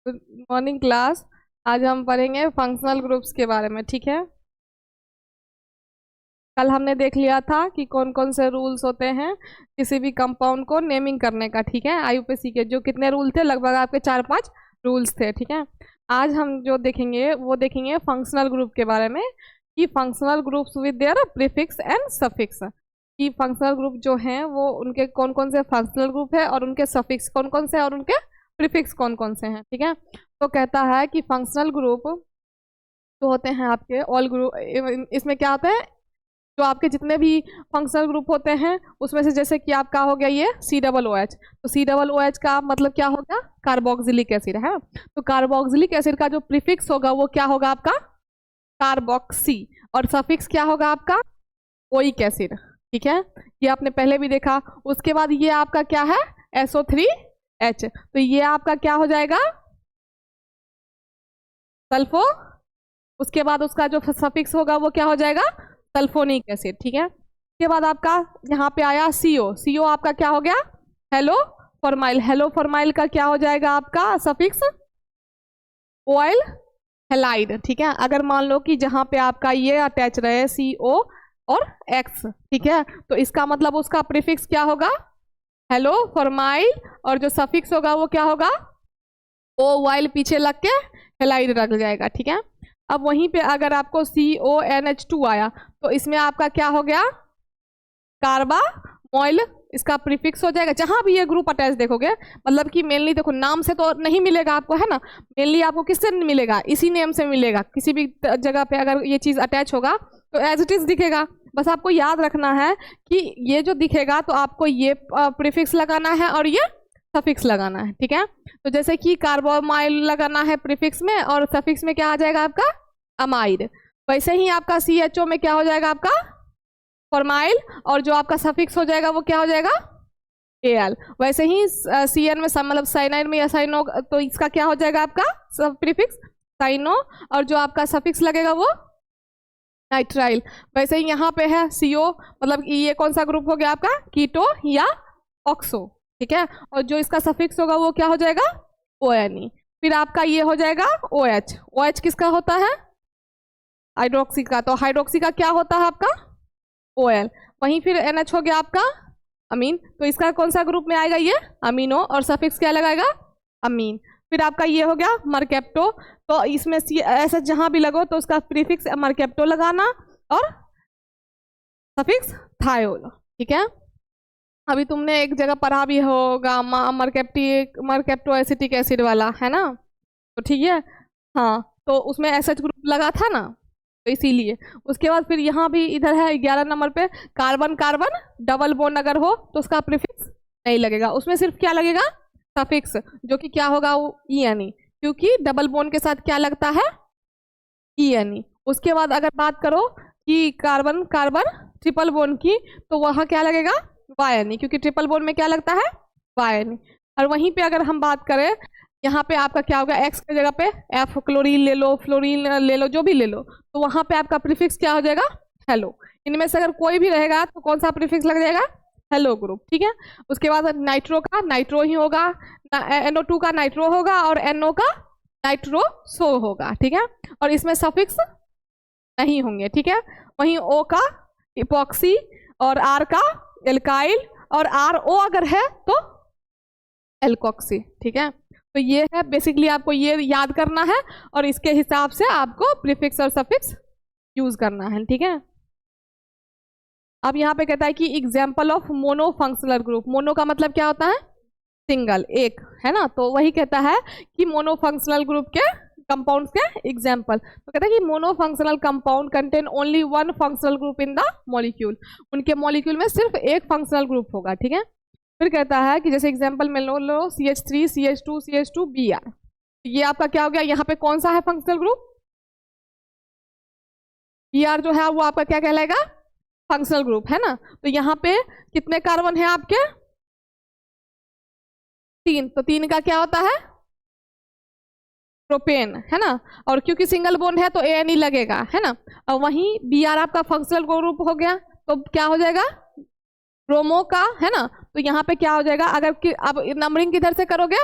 Good morning class. आज हम पढ़ेंगे फंक्शनल ग्रुप्स के बारे में। ठीक है, कल हमने देख लिया था कि कौन कौन से रूल्स होते हैं किसी भी कंपाउंड को नेमिंग करने का। ठीक है, आईयूपीएसी के जो कितने रूल थे, लगभग आपके 4-5 रूल्स थे। ठीक है, आज हम जो देखेंगे वो देखेंगे फंक्शनल ग्रुप के बारे में कि functional groups with their prefix and suffix, कि फंक्शनल ग्रुप जो हैं वो उनके कौन कौन से फंक्शनल ग्रुप है और उनके सफिक्स कौन कौन से और उनके प्रीफिक्स कौन कौन से हैं। ठीक है, तो कहता है कि फंक्शनल ग्रुप जो होते हैं आपके ऑल ग्रुप, इसमें क्या होता है, जो आपके जितने भी फंक्शनल ग्रुप होते हैं उसमें से, जैसे कि आपका हो गया ये COOH, तो COOH का मतलब क्या होगा, कार्बोक्सिलिक एसिड है। तो कार्बोक्सिलिक एसिड का जो प्रीफिक्स होगा वो क्या होगा आपका, कार्बोक्सी, और सफिक्स क्या होगा आपका, ओइक एसिड। ठीक है, ये आपने पहले भी देखा। उसके बाद ये आपका क्या है, SO3H, तो ये आपका क्या हो जाएगा, सल्फो। उसके बाद उसका जो सफिक्स होगा वो क्या हो जाएगा, सल्फोनिक एसिड। ठीक है, उसके बाद आपका यहाँ पे आया CO आपका क्या हो गया, हेलो फॉर्माइल। हेलो फॉर्माइल का क्या हो जाएगा आपका सफिक्स, ऑयल हेलाइड। ठीक है, अगर मान लो कि जहाँ पे आपका ये अटैच रहे CO और X, ठीक है, तो इसका मतलब उसका प्रीफिक्स क्या होगा, हेलो फॉर्माइल, और जो सफिक्स होगा वो क्या होगा, ओ वाइल पीछे लग के हेलाइड रख जाएगा। ठीक है, अब वहीं पे अगर आपको CONH2 आया तो इसमें आपका क्या हो गया, कार्बा मॉइल, इसका प्रीफिक्स हो जाएगा। जहां भी ये ग्रुप अटैच देखोगे, मतलब कि मेनली देखो नाम से तो नहीं मिलेगा आपको, है ना, मेनली आपको किससे मिलेगा, इसी नेम से मिलेगा। किसी भी जगह पे अगर ये चीज अटैच होगा तो एज इट इज दिखेगा। बस आपको याद रखना है कि ये जो दिखेगा तो आपको ये प्रीफिक्स लगाना है और ये सफिक्स लगाना है। ठीक है, तो जैसे कि कार्बोमाइल लगाना है प्रीफिक्स में और सफिक्स में क्या आ जाएगा आपका, अमाइड। वैसे ही आपका CHO में क्या हो जाएगा आपका, फॉर्माइल, और जो आपका सफिक्स हो जाएगा वो क्या हो जाएगा, AL। वैसे ही CN में मतलब साइनाइड में या साइनो, तो इसका क्या हो जाएगा आपका सब प्रीफिक्स साइनो, और जो आपका सफिक्स लगेगा वो नाइट्राइल। वैसे ही यहाँ पे है CO, मतलब ये कौन सा ग्रुप हो गया आपका, कीटो या ऑक्सो। ठीक है, और जो इसका सफिक्स होगा वो क्या हो जाएगा, ONE। फिर आपका ये हो जाएगा OH किसका होता है, हाइड्रोक्सी का, तो हाइड्रोक्सी का क्या होता है आपका, OL। वहीं फिर NH हो गया आपका अमीन, तो इसका कौन सा ग्रुप में आएगा, ये अमीनो, और सफिक्स क्या लगाएगा, अमीन। फिर आपका ये हो गया मर्केप्टो, तो इसमें ऐसा जहां भी लगो तो उसका प्रीफिक्स मर्केप्टो लगाना और सफिक्स थायोल। ठीक है, अभी तुमने एक जगह पढ़ा भी होगा मर्केप्टो एसिटिक एसिड वाला, है ना, तो ठीक है, हाँ, तो उसमें ऐसा ग्रुप लगा था ना, तो इसीलिए। उसके बाद फिर यहाँ भी इधर है 11 नंबर पे, कार्बन कार्बन डबल बॉन्ड अगर हो तो उसका प्रीफिक्स नहीं लगेगा, उसमें सिर्फ क्या लगेगा, सफिक्स, जो कि क्या होगा वो ENE, क्योंकि डबल बॉन्ड के साथ क्या लगता है, ENE। उसके बाद अगर बात करो कि कार्बन कार्बन ट्रिपल बॉन्ड की, तो वहाँ क्या लगेगा, YNE, क्योंकि ट्रिपल बॉन्ड में क्या लगता है, YNE। और वहीं पे अगर हम बात करें, यहाँ पे आपका क्या होगा, X की जगह पे F, क्लोरीन ले लो, फ्लोरीन ले लो, जो भी ले लो, तो वहाँ पे आपका प्रीफिक्स क्या हो जाएगा, हेलो। इनमें से अगर कोई भी रहेगा तो कौन सा प्रीफिक्स लग जाएगा, हेलो ग्रुप। ठीक है, उसके बाद नाइट्रो का नाइट्रो ही होगा, NO2 का नाइट्रो होगा, और NO का नाइट्रोसो होगा। ठीक है, और इसमें सफिक्स नहीं होंगे। ठीक है, वहीं O का इपॉक्सी, और R का एल्काइल, और RO अगर है तो एल्कोक्सी। ठीक है, तो ये है बेसिकली, आपको ये याद करना है और इसके हिसाब से आपको प्रीफिक्स और सफिक्स यूज करना है। ठीक है, अब यहाँ पे कहता है कि example of mono functional group. Mono का मतलब क्या होता है, सिंगल, एक, है ना, तो वही कहता है कि मोनो फंक्शनल ग्रुप के कंपाउंड्स के एग्जाम्पल। तो कहता है कि mono functional compound contain only one functional group in the molecule, उनके मॉलिक्यूल में सिर्फ एक फंक्शनल ग्रुप होगा। ठीक है, फिर कहता है कि जैसे एग्जाम्पल में लो CH3 CH2 CH2 Br, ये आपका क्या हो गया, यहाँ पे कौन सा है फंक्शनल ग्रुप, Br जो है वो आपका क्या कहलाएगा, फंक्शनल ग्रुप, है ना। तो यहाँ पे कितने कार्बन है आपके, 3, तो 3 का क्या होता है, प्रोपेन, है ना, और क्योंकि सिंगल बॉन्ड है तो ANE लगेगा, है ना। और वहीं Br आपका फंक्शनल ग्रुप हो गया, तो क्या हो जाएगा, ब्रोमो का, है ना, तो यहाँ पे क्या हो जाएगा, अगर अब नंबरिंग किधर से करोगे,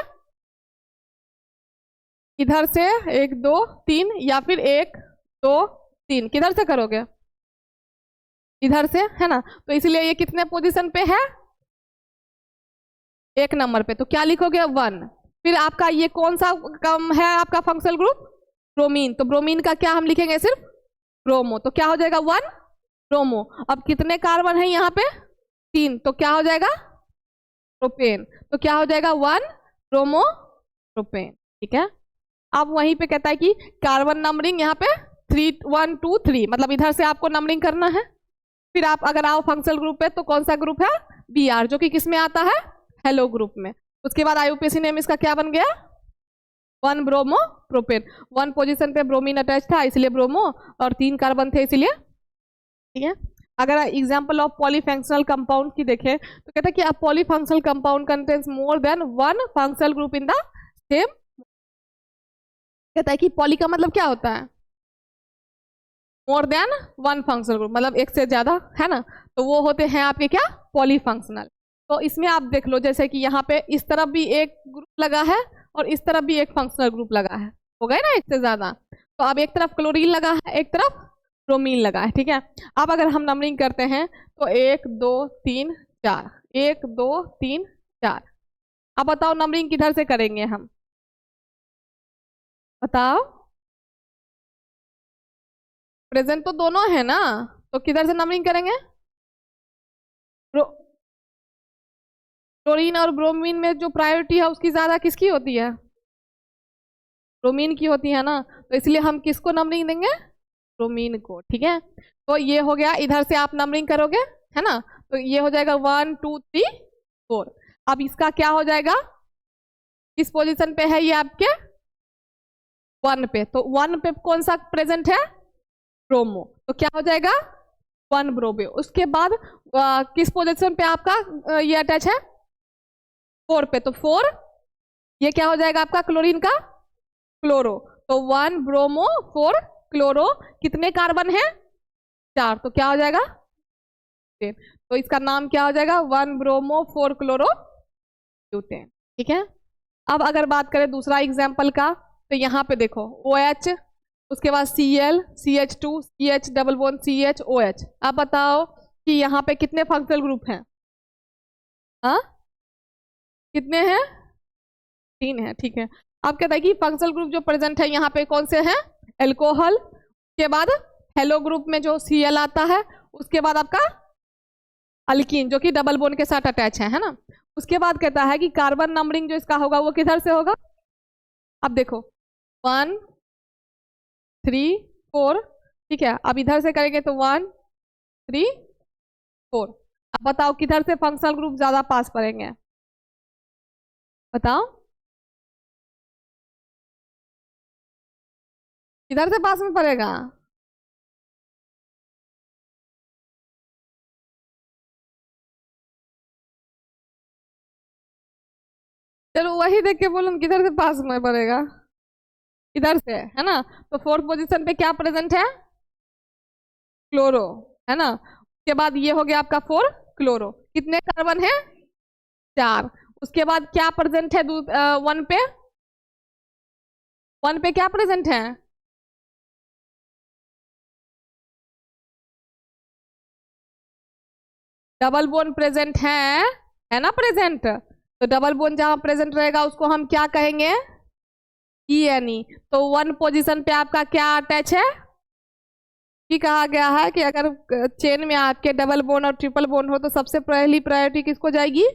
इधर से 1 2 3 या फिर 1 2 3, किधर से करोगे? इधर से, है ना। तो इसलिए ये कितने पोजीशन पे है? 1 नंबर पे, तो क्या लिखोगे? 1। फिर आपका ये कौन सा कम है आपका फंक्शनल ग्रुप? ब्रोमीन। तो ब्रोमीन का क्या हम लिखेंगे? सिर्फ ब्रोमो। तो क्या हो जाएगा? 1 ब्रोमो। अब कितने कार्बन है यहाँ पे? 3, तो क्या हो जाएगा? प्रोपेन। तो क्या हो जाएगा? 1 ब्रोमो प्रोपेन। ठीक है। अब वहीं पे कहता है कि कार्बन नंबरिंग यहाँ पे 3 1 2 3, मतलब इधर से आपको नंबरिंग करना है। फिर आप अगर आओ फंक्शनल ग्रुप पे, तो कौन सा ग्रुप है? Br, जो कि किस में आता है? हेलो ग्रुप में। उसके बाद IUPAC नेम इसका क्या बन गया? 1 ब्रोमो प्रोपेन। 1 पोजीशन पे ब्रोमीन अटैच था इसलिए ब्रोमो, और 3 कार्बन थे इसलिए। ठीक है। अगर एग्जांपल ऑफ पॉलीफंक्शनल कंपाउंड की देखें तो कहता है कि a polyfunctional compound contains more than 1 functional group in the same. कहता है कि पॉली का मतलब क्या होता है? मोर देन 1 फंक्शनल ग्रुप, मतलब एक से ज्यादा, है ना। तो वो होते हैं आपके क्या? पॉलीफंक्शनल। तो इसमें आप देख लो, जैसे कि यहाँ पे इस तरफ भी एक ग्रुप लगा है और इस तरफ भी एक फंक्शनल ग्रुप लगा है, हो गए ना एक से ज्यादा। तो अब एक तरफ क्लोरीन लगा है, एक तरफ ब्रोमीन लगा है। ठीक है। अब अगर हम नंबरिंग करते हैं तो 1 2 3 4, 1 2 3 4। अब बताओ नंबरिंग किधर से करेंगे हम? बताओ। प्रेजेंट तो दोनों है ना, तो किधर से नंबरिंग करेंगे? क्लोरीन और ब्रोमीन में जो प्रायोरिटी है उसकी ज्यादा किसकी होती है? ब्रोमीन की होती है ना। तो इसलिए हम किसको नंबरिंग देंगे? ब्रोमीन को। ठीक है। तो ये हो गया, इधर से आप नंबरिंग करोगे, है ना। तो ये हो जाएगा 1 2 3 4। अब इसका क्या हो जाएगा? किस पोजीशन पे है ये आपके? 1 पे। तो 1 पे कौन सा प्रेजेंट है? ब्रोमो। तो क्या हो जाएगा? 1 ब्रोमो। उसके बाद किस पोजीशन पे आपका ये अटैच है? 4 पे। तो 4, ये क्या हो जाएगा आपका? क्लोरीन का क्लोरो। तो 1 ब्रोमो 4 क्लोरो। कितने कार्बन है? 4। तो क्या हो जाएगा? तो इसका नाम क्या हो जाएगा? 1 ब्रोमो 4 क्लोरो ब्यूटेन। ठीक है। अब अगर बात करें दूसरा एग्जाम्पल का, तो यहाँ पे देखो OH, उसके बाद Cl CH2 CH double bond CH OH। अब बताओ कि यहाँ पे कितने फंक्शनल ग्रुप हैं? हाँ, कितने हैं? 3 है। ठीक है। अब कहता है कि फंक्शनल ग्रुप जो प्रेजेंट है यहाँ पे कौन से हैं? एल्कोहल। उसके बाद हेलो ग्रुप में जो Cl आता है, उसके बाद आपका अल्कीन जो कि डबल बोन के साथ अटैच है ना। उसके बाद कहता है कि कार्बन नंबरिंग जो इसका होगा वो किधर से होगा? अब देखो 1 3 4। ठीक है। अब इधर से करेंगे तो 1 3 4। अब बताओ किधर से फंक्शनल ग्रुप ज्यादा पास पड़ेंगे? बताओ किधर से पास में पड़ेगा? चलो वही देख के बोलो किधर से पास में पड़ेगा। इधर से, है ना। तो 4th पोजीशन पे क्या प्रेजेंट है? क्लोरो, है ना। उसके बाद ये हो गया आपका 4 क्लोरो। कितने कार्बन है? 4। उसके बाद क्या प्रेजेंट है 1 पे? 1 पे क्या प्रेजेंट है? डबल बोन प्रेजेंट है ना प्रेजेंट। तो डबल बोन जहां प्रेजेंट रहेगा उसको हम क्या कहेंगे? ENE। तो 1 पोजीशन पे आपका क्या अटैच है? कि कहा गया है कि अगर चेन में आपके डबल बोन और ट्रिपल बोन हो तो सबसे पहली प्रायोरिटी किसको जाएगी?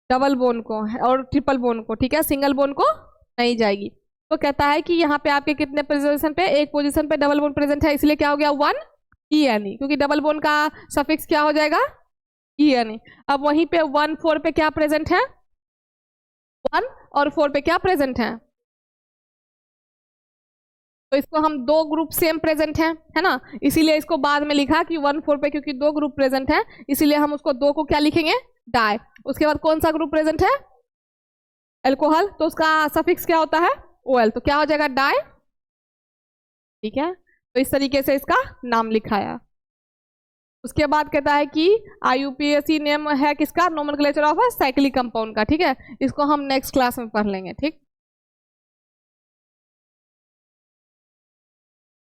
डबल बोन को और ट्रिपल बोन को। ठीक है। सिंगल बोन को नहीं जाएगी। तो कहता है कि यहाँ पे आपके कितने पोजीशन पे? 1 पोजीशन पे डबल बोन प्रेजेंट है, इसलिए क्या हो गया? 1 ENE, क्योंकि डबल बोन का सफिक्स क्या हो जाएगा? ENE। अब वहीं पे 1 4 पे क्या प्रेजेंट है? 1 और 4 पे क्या प्रेजेंट है? तो इसको हम 2 ग्रुप सेम प्रेजेंट है ना। इसीलिए इसको बाद में लिखा कि 1 4 पे, क्योंकि 2 ग्रुप प्रेजेंट है इसीलिए हम उसको 2 को क्या लिखेंगे? डाई। उसके बाद कौन सा ग्रुप प्रेजेंट है? एल्कोहल। तो उसका सफिक्स क्या होता है? OL। तो क्या हो जाएगा? डाई। ठीक है। तो इस तरीके से इसका नाम लिखाया। उसके बाद कहता है कि IUPAC नेम है किसका? नोमेनक्लेचर ऑफ साइक्लिक कंपाउंड का। ठीक है। इसको हम नेक्स्ट क्लास में पढ़ लेंगे। ठीक।